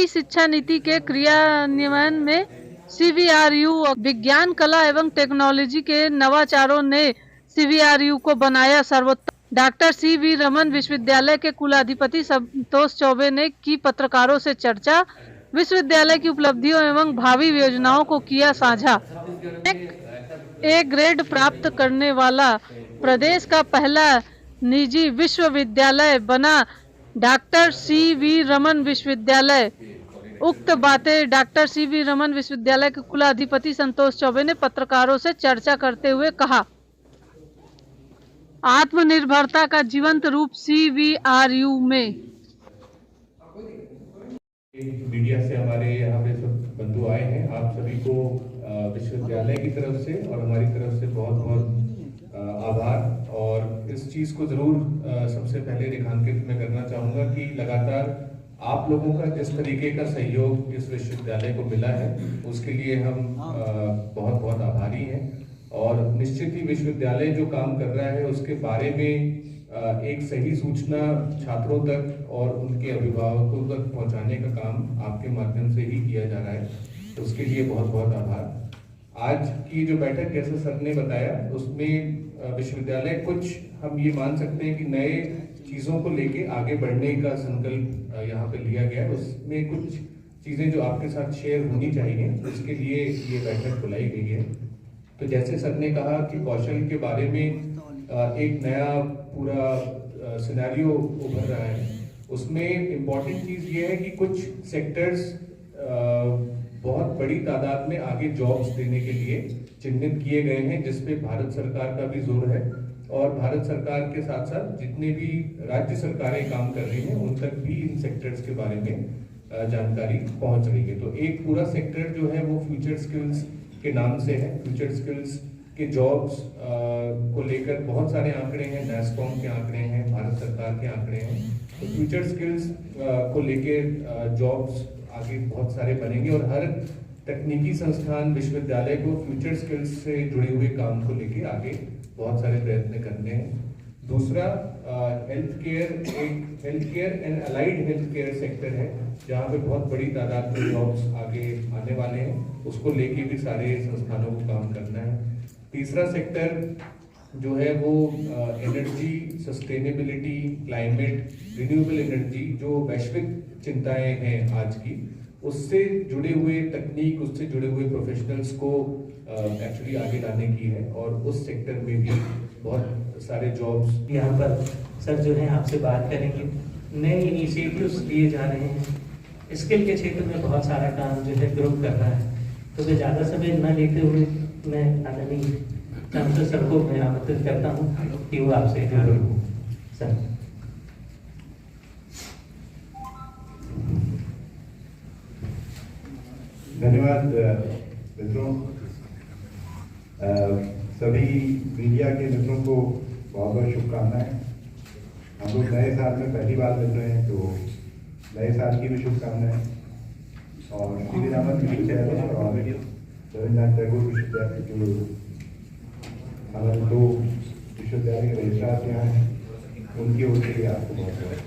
नई शिक्षा नीति के क्रियान्वयन में सीवीआरयू विज्ञान, कला एवं टेक्नोलॉजी के नवाचारों ने सीवीआरयू को बनाया सर्वोत्तम। Doctor CV. रमन विश्वविद्यालय के कुलाधिपति संतोष चौबे ने की पत्रकारों से चर्चा। विश्वविद्यालय की उपलब्धियों एवं भावी योजनाओं को किया साझा। ए ग्रेड प्राप्त करने वाला प्रदेश का पहला निजी विश्वविद्यालय बना डॉक्टर सी.वी. रमन विश्वविद्यालय। उक्त बातें डॉक्टर सी.वी. रमन विश्वविद्यालय के कुलाधिपति संतोष चौबे ने पत्रकारों से चर्चा करते हुए कहा। आत्मनिर्भरता का जीवंत रूप सीवीआरयू में। मीडिया से हमारे यहाँ पे सब बंधु आए हैं, आप सभी को विश्वविद्यालय की तरफ से और हमारी तरफ से बहुत बहुत आभार। और इस चीज़ को ज़रूर सबसे पहले रेखांकित मैं करना चाहूँगा कि लगातार आप लोगों का जिस तरीके का सहयोग इस विश्वविद्यालय को मिला है उसके लिए हम बहुत बहुत आभारी हैं। और निश्चित ही विश्वविद्यालय जो काम कर रहा है उसके बारे में एक सही सूचना छात्रों तक और उनके अभिभावकों तक पहुंचाने का काम आपके माध्यम से ही किया जा रहा है, तो उसके लिए बहुत बहुत आभार। आज की जो बैठक जैसे सर ने बताया उसमें विश्वविद्यालय कुछ हम ये मान सकते हैं कि नए चीज़ों को लेके आगे बढ़ने का संकल्प यहाँ पे लिया गया है। उसमें कुछ चीज़ें जो आपके साथ शेयर होनी चाहिए उसके लिए ये बैठक बुलाई गई है। तो जैसे सर ने कहा कि कौशल के बारे में एक नया पूरा सिनेरियो उभर रहा है, उसमें इम्पॉर्टेंट चीज़ ये है कि कुछ सेक्टर्स बहुत बड़ी तादाद में आगे जॉब्स देने के लिए चिन्हित किए गए हैं, जिसपे भारत सरकार का भी जोर है। और भारत सरकार के साथ साथ जितने भी राज्य सरकारें काम कर रही हैं उन तक भी इन सेक्टर्स के बारे में जानकारी पहुंच रही है। तो एक पूरा सेक्टर जो है वो फ्यूचर स्किल्स के नाम से है। फ्यूचर स्किल्स के जॉब्स को लेकर बहुत सारे आंकड़े हैं, नैसकॉम के आंकड़े हैं, भारत सरकार के आंकड़े हैं। तो फ्यूचर स्किल्स को लेकर जॉब्स आगे बहुत सारे बनेंगे और हर तकनीकी संस्थान विश्वविद्यालय को फ्यूचर स्किल्स से जुड़े हुए काम को लेकर आगे बहुत सारे प्रयत्न करने हैं। दूसरा health care and allied health care sector है, जहाँ पे बहुत बड़ी तादाद में जॉब्स आगे आने वाले हैं, उसको लेके भी सारे संस्थानों को काम करना है। तीसरा सेक्टर जो है वो energy, sustainability, climate, renewable energy, जो वैश्विक चिंताएं हैं आज की, उससे जुड़े हुए तकनीक, उससे जुड़े हुए प्रोफेशनल्स को एक्चुअली आगे लाने की है। और उस सेक्टर में भी बहुत सारे जॉब्स यहाँ पर सर जो है आपसे बात करेंगे। नए इनिशिएटिव्स लिए जा रहे हैं, स्किल के क्षेत्र में बहुत सारा काम जो है ग्रुप कर रहा है। तो मैं ज़्यादा समय न लेते हुए मैं आदरणीय चांसलर सर को मैं आमंत्रित करता हूँ कि वो आपसे जुड़े हों। सर धन्यवाद मित्रों। सभी मीडिया के मित्रों को बहुत बहुत शुभकामनाएं। हम लोग नए साल में पहली बार मिल रहे हैं, तो नए साल की भी शुभकामनाएं। और सी.वी. रमन विश्वविद्यालय और रविन्द्रनाथ टैगोर विश्वविद्यालय जो हमारे दो विश्वविद्यालय के रजिस्ट्रार यहाँ हैं, उनकी ओर से आपको बहुत बहुत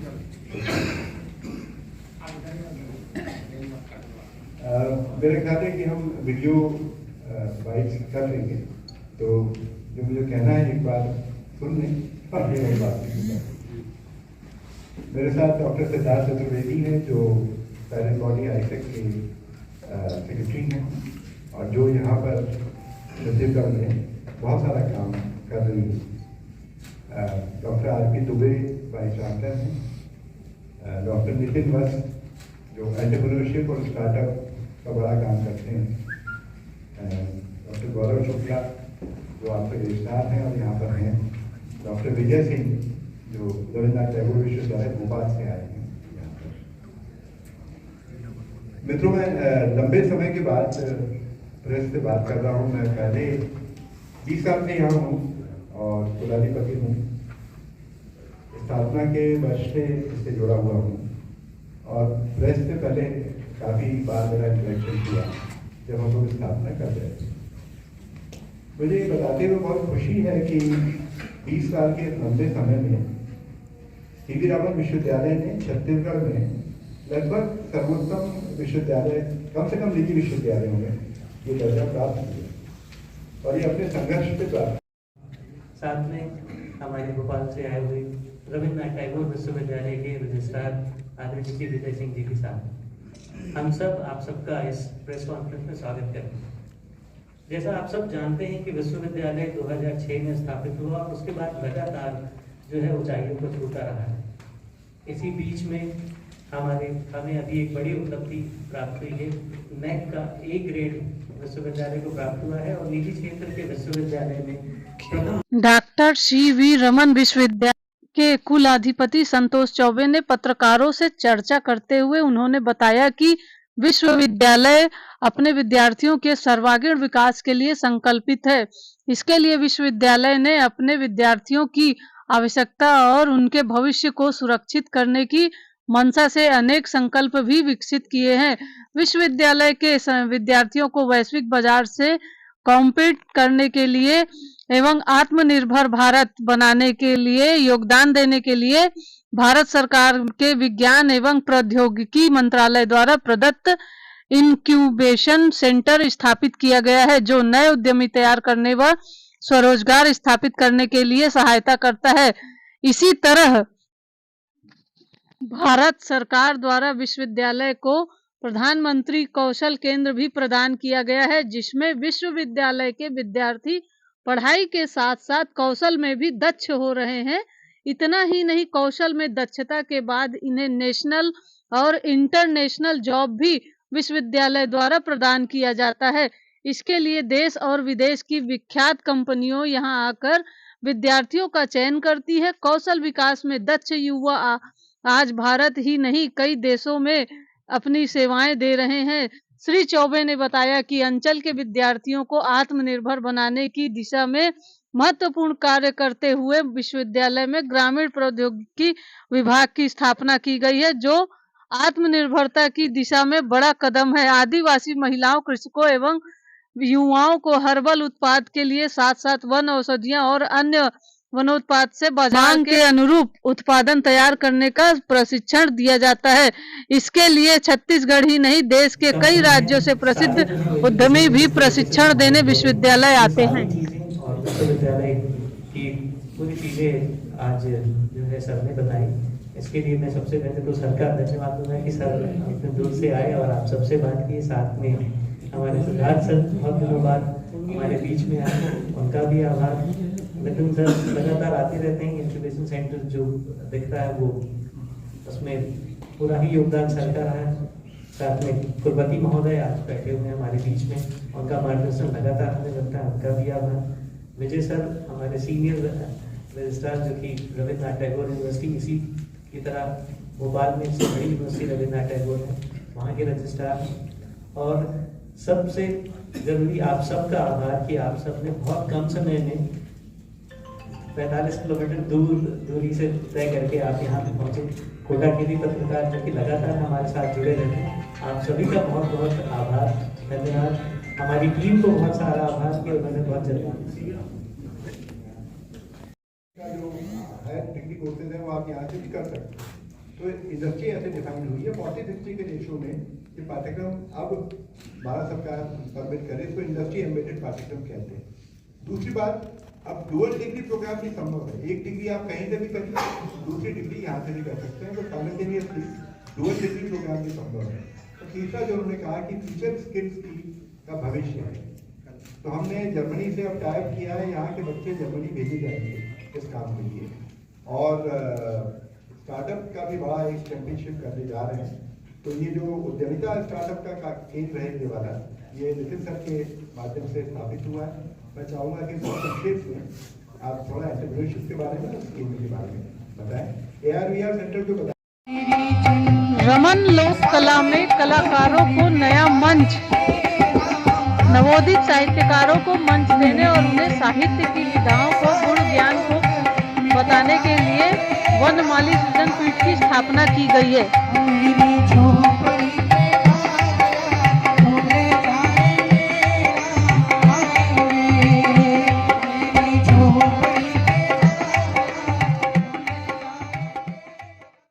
मेरा ख्याल है कि हम वीडियो वाइज कर लेंगे, तो जो मुझे कहना है एक बार सुन लें और फिर एक बात। मेरे साथ डॉक्टर सिद्धार्थ चतुर्वेदी हैं जो पेरेंट बॉडी आईसेक के सेक्रेटरी हैं और जो यहाँ पर छत्तीसगढ़ में बहुत सारा काम कर रही है। Doctor RP. Dubey vice chancellor हैं। डॉक्टर नितिन वस्त जो एंटरप्रेन्योरशिप और स्टार्टअप का बड़ा काम करते हैं। डॉक्टर गौरव शुक्ला जो आपके रजिस्ट्रार हैं और यहाँ पर हैं। डॉक्टर विजय सिंह जो रविन्द्रनाथ टैगोर विश्वविद्यालय भोपाल से आए हैं यहाँ पर। मित्रों, मैं लंबे समय के बाद प्रेस से बात कर रहा हूँ। मैं पहले 20 साल से यहाँ हूँ और कुलाधिपति हूँ। स्थापना के वर्ष से इससे जुड़ा हुआ हूँ और प्रेस से पहले काफ़ी बार मेरा इंटरेक्शन किया जब हम लोग स्थापना कर रहे थे। मुझे ये बताते हुए बहुत खुशी है कि 20 साल के लंबे समय में सी.वी. रमन विश्वविद्यालय ने छत्तीसगढ़ में लगभग सर्वोत्तम विश्वविद्यालय, कम से कम निजी विश्वविद्यालयों में ये दर्जा प्राप्त किया और ये अपने संघर्ष पे प्राप्त। साथ में हमारे भोपाल से आए हुए रविन्द्रनाथ टैगोर विश्वविद्यालय के रजिस्ट्रार आदरणीय श्री विजय सिंह जी के साथ हम सब आप सबका इस प्रेस कॉन्फ्रेंस में स्वागत करते हैं। जैसा आप सब जानते हैं कि विश्वविद्यालय 2006 में स्थापित हुआ और उसके बाद लगातार जो है ऊंचाइयों को छूता रहा है। इसी बीच में हमें अभी एक बड़ी उपलब्धि प्राप्त हुई है। नेक का A ग्रेड विश्वविद्यालय को प्राप्त हुआ है और निजी क्षेत्र के विश्वविद्यालय में डॉक्टर CV रमन विश्वविद्यालय के कुलाधिपति संतोष चौबे ने पत्रकारों से चर्चा करते हुए उन्होंने बताया कि विश्वविद्यालय अपने विद्यार्थियों के सर्वांगीण विकास के लिए संकल्पित है। इसके लिए विश्वविद्यालय ने अपने विद्यार्थियों की आवश्यकता और उनके भविष्य को सुरक्षित करने की मंशा से अनेक संकल्प भी विकसित किए हैं। विश्वविद्यालय के विद्यार्थियों को वैश्विक बाजार से कॉम्पीट करने के लिए एवं आत्मनिर्भर भारत बनाने के लिए योगदान देने के लिए भारत सरकार के विज्ञान एवं प्रौद्योगिकी मंत्रालय द्वारा प्रदत्त इनक्यूबेशन सेंटर स्थापित किया गया है, जो नए उद्यमी तैयार करने व स्वरोजगार स्थापित करने के लिए सहायता करता है। इसी तरह भारत सरकार द्वारा विश्वविद्यालय को प्रधानमंत्री कौशल केंद्र भी प्रदान किया गया है, जिसमें विश्वविद्यालय के विद्यार्थी पढ़ाई के साथ साथ कौशल में भी दक्ष हो रहे हैं। इतना ही नहीं, कौशल में दक्षता के बाद इन्हें नेशनल और इंटरनेशनल जॉब भी विश्वविद्यालय द्वारा प्रदान किया जाता है। इसके लिए देश और विदेश की विख्यात कंपनियों यहां आकर विद्यार्थियों का चयन करती है। कौशल विकास में दक्ष युवा आज भारत ही नहीं कई देशों में अपनी सेवाएं दे रहे हैं। श्री चौबे ने बताया कि अंचल के विद्यार्थियों को आत्मनिर्भर बनाने की दिशा में महत्वपूर्ण कार्य करते हुए विश्वविद्यालय में ग्रामीण प्रौद्योगिकी विभाग की स्थापना की गई है, जो आत्मनिर्भरता की दिशा में बड़ा कदम है। आदिवासी महिलाओं, कृषकों एवं युवाओं को हर्बल उत्पाद के लिए साथ साथ वन औषधियां और अन्य वनोत्पाद से बाजार के अनुरूप उत्पादन तैयार करने का प्रशिक्षण दिया जाता है। इसके लिए छत्तीसगढ़ ही नहीं देश के कई राज्यों से प्रसिद्ध उद्यमी भी प्रशिक्षण देने विश्वविद्यालय आते हैं। और विश्वविद्यालय की पूरी चीजें आज जो है सर ने बताई। इसके लिए मैं सबसे पहले तो सर का धन्यवाद दूंगा कि सर इतने दूर से आए और आप सबसे बात की। साथ में हमारे सिद्धार्थ सर बहुत दिनों बाद हमारे बीच में आए, उनका भी आभार। नितिन सर लगातार आते रहते हैं। इंक्यूबेशन सेंटर जो दिख रहा है वो उसमें पूरा ही योगदान सर का रहा है। साथ में कुलपति महोदय आज बैठे हुए हैं हमारे बीच में, उनका मार्गदर्शन लगातार हमें मिलता है, उनका भी आभार। विजय सर हमारे सीनियर रजिस्ट्रार जो कि रविन्द्रनाथ टैगोर यूनिवर्सिटी, इसी की तरह भोपाल में सबसे बड़ी यूनिवर्सिटी रविन्द्रनाथ टैगोर है, वहाँ के रजिस्ट्रार। और सबसे जरूरी आप सबका आभार कि आप सब ने बहुत कम समय में 45 किलोमीटर दूरी से तय करके आप यहाँ पे पहुँचे। कोटा के भी पत्रकार जो कि लगातार हमारे साथ जुड़े रहते हैं, आप सभी का बहुत बहुत आभार, धन्यवाद। हमारी टीम को बहुत सारा आभार कि उन्होंने बहुत जल्दी जो हायर डिग्री कोर्सेज है वो आप यहाँ से भी कर सकते हैं। तो इंडस्ट्री ऐसे डिफाइन हुई है 40-60 के रेशियो में। ये पाठ्यक्रम अब भारत सरकार परमिट करे तो इंडस्ट्री एम्बेडेड पाठ्यक्रम कहते हैं। दूसरी बात, अब डुअल डिग्री प्रोग्राम भी संभव है। एक डिग्री आप कहीं से भी कर सकते हैं, दूसरी डिग्री यहाँ से भी कर सकते हैं। तो साइमल्टेनियसली डुअल डिग्री प्रोग्राम भी संभव है। तो तीसरा जो उन्होंने कहा कि फ्यूचर स्किल्स का भविष्य है, तो हमने जर्मनी से अब टाइप किया है। यहाँ के बच्चे जर्मनी भेजे जाएंगे इस काम के लिए। और स्टार्टअप का भी बड़ा एक चैंपियनशिप करने जा रहे हैं। तो ये जो उद्यमिता स्टार्टअप का केंद्र है ये वाला, ये नितिन सर के माध्यम से स्थापित हुआ है। मैं चाहूँगा कि बहुत संक्षेप में आप थोड़ा एंटरप्रेन्योरशिप के बारे में, केंद्र के बारे में बताएं। AR/VR सेंटर जो बताएं। रमन लोक कला में कलाकारों को नया मंच, नवोदित साहित्यकारों को मंच देने और उन्हें साहित्य की विधाओं को, गुण ज्ञान को बताने के लिए वनमाली सृजन पीठ की स्थापना की गई है।